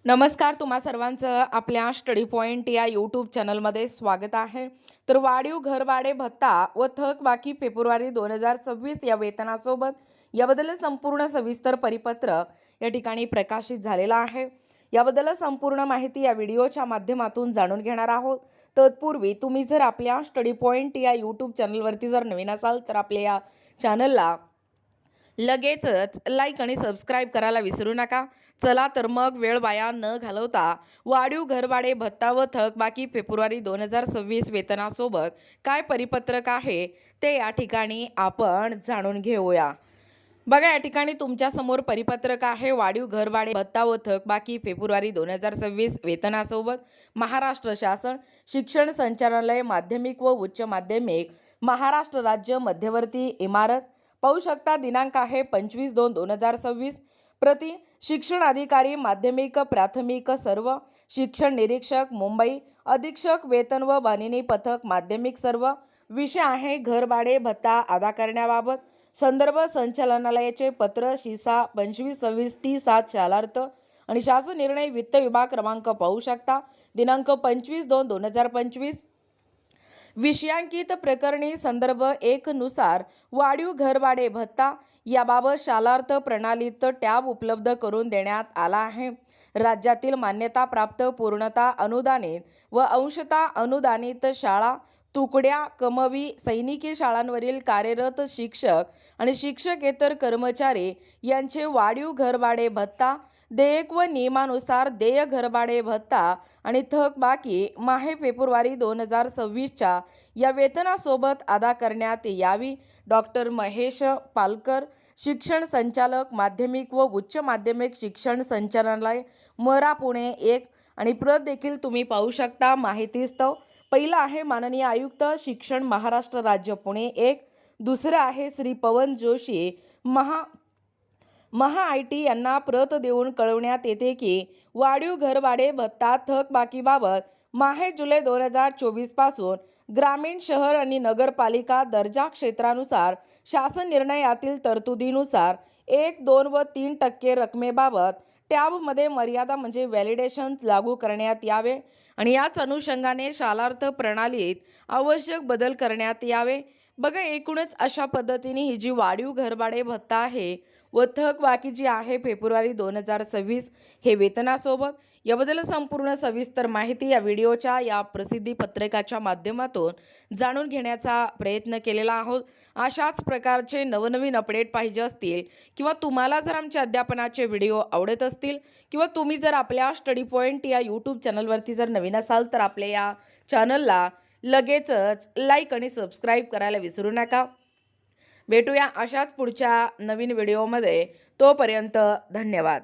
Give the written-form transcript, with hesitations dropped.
नमस्कार, तुम्हा सर्वांचं आपल्या स्टडी पॉइंट या यूट्यूब चॅनलमध्ये स्वागत आहे. तर वाढीव घरभाडे भत्ता व थकबाकी फेब्रुवारी 2026 या वेतनासोबत याबद्दल संपूर्ण सविस्तर परिपत्रक या ठिकाणी प्रकाशित झालेला आहे. याबद्दल संपूर्ण माहिती या व्हिडिओच्या माध्यमातून जाणून घेणार आहोत. तत्पूर्वी तुम्ही जर आपल्या स्टडी पॉइंट या यूट्यूब चॅनलवरती जर नवीन असाल तर आपल्या या चॅनलला लगेचच लाईक आणि सबस्क्राईब करायला विसरू नका. चला तर मग वेळ वाया न घालवता वाढीव घरभाडे भत्ता व थकबाकी फेब्रुवारी 2026 वेतनासोबत काय परिपत्रक आहे ते या ठिकाणी आपण जाणून घेऊया. बघा, या ठिकाणी तुमच्या समोर परिपत्रक आहे. वाढीव घरभाडे भत्ता व थकबाकी फेब्रुवारी 2026 वेतनासोबत महाराष्ट्र शासन शिक्षण संचालनालय माध्यमिक व उच्च माध्यमिक महाराष्ट्र राज्य मध्यवर्ती इमारत पाहू शकता. दिनांक आहे 25/2/2026. प्रति शिक्षण अधिकारी माध्यमिक प्राथमिक सर्व शिक्षण निरीक्षक मुंबई अधीक्षक वेतन व बांधणी पथक माध्यमिक सर्व. विषय आहे घरभाडे भत्ता अदा करण्याबाबत. संदर्भ संचालनालयाचे पत्र शिसा 2526T7 शालार्थ आणि शासन निर्णय वित्त विभाग क्रमांक पाहू शकता. दिनांक 25/2/2025. विषयांकित प्रकरणी संदर्भ 1 नुसार वाढीव घरभाडे भत्ता याबाबत शालार्थ प्रणालीत टॅब उपलब्ध करून देण्यात आला आहे. राज्यातील मान्यताप्राप्त पूर्णतः अनुदानित व अंशतः अनुदानित शाळा तुकड्या कमवी सैनिकी शाळांवरील कार्यरत शिक्षक आणि शिक्षकेतर कर्मचारी यांचे वाढीव घरभाडे भत्ता देयक व नियमानुसार देय घरभाडे भत्ता आणि थकबाकी माहे फेब्रुवारी 2026च्या या वेतनासोबत अदा करण्यात यावी. डॉक्टर महेश पालकर, शिक्षण संचालक माध्यमिक व उच्च माध्यमिक शिक्षण संचालनालय मरा पुणे 1 आणि प्रत देखील तुम्ही पाहू शकता. माहितीस्तव पहिला आहे माननीय आयुक्त शिक्षण महाराष्ट्र राज्य पुणे 1. दुसरं आहे श्री पवन जोशी महा IT यांना प्रत देऊन कळवण्यात येते की वाढीव घरभाडे भत्ता थकबाकीबाबत माहे जुलै 2024 पासून ग्रामीण शहर आणि नगरपालिका दर्जा क्षेत्रानुसार शासन निर्णयातील तरतुदीनुसार 1, 2 व 3% रकमेबाबत टॅबमध्ये मर्यादा म्हणजे व्हॅलिडेशन लागू करण्यात यावे आणि याच अनुषंगाने शालार्थ प्रणालीत आवश्यक बदल करण्यात यावे. बघा, एकूणच अशा पद्धतीने ही जी वाढीव घरभाडे भत्ता आहे व थकबाकी जी आहे फेब्रुवारी 2026 हे वेतनासोबत याबद्दल संपूर्ण सविस्तर माहिती या व्हिडिओच्या या प्रसिद्धी पत्रकाच्या माध्यमातून जाणून घेण्याचा प्रयत्न केलेला आहोत. अशाच प्रकारचे नवनवीन अपडेट पाहिजे असतील किंवा तुम्हाला जर आमच्या अध्यापनाचे व्हिडिओ आवडत असतील किंवा तुम्ही जर आपल्या स्टडी पॉइंट या यूट्यूब चॅनलवरती जर नवीन असाल तर आपल्या या चॅनलला लगेचच लाईक आणि सबस्क्राईब करायला विसरू नका. भेटूया अशाच पुढच्या नवीन व्हिडिओमध्ये. तोपर्यंत धन्यवाद.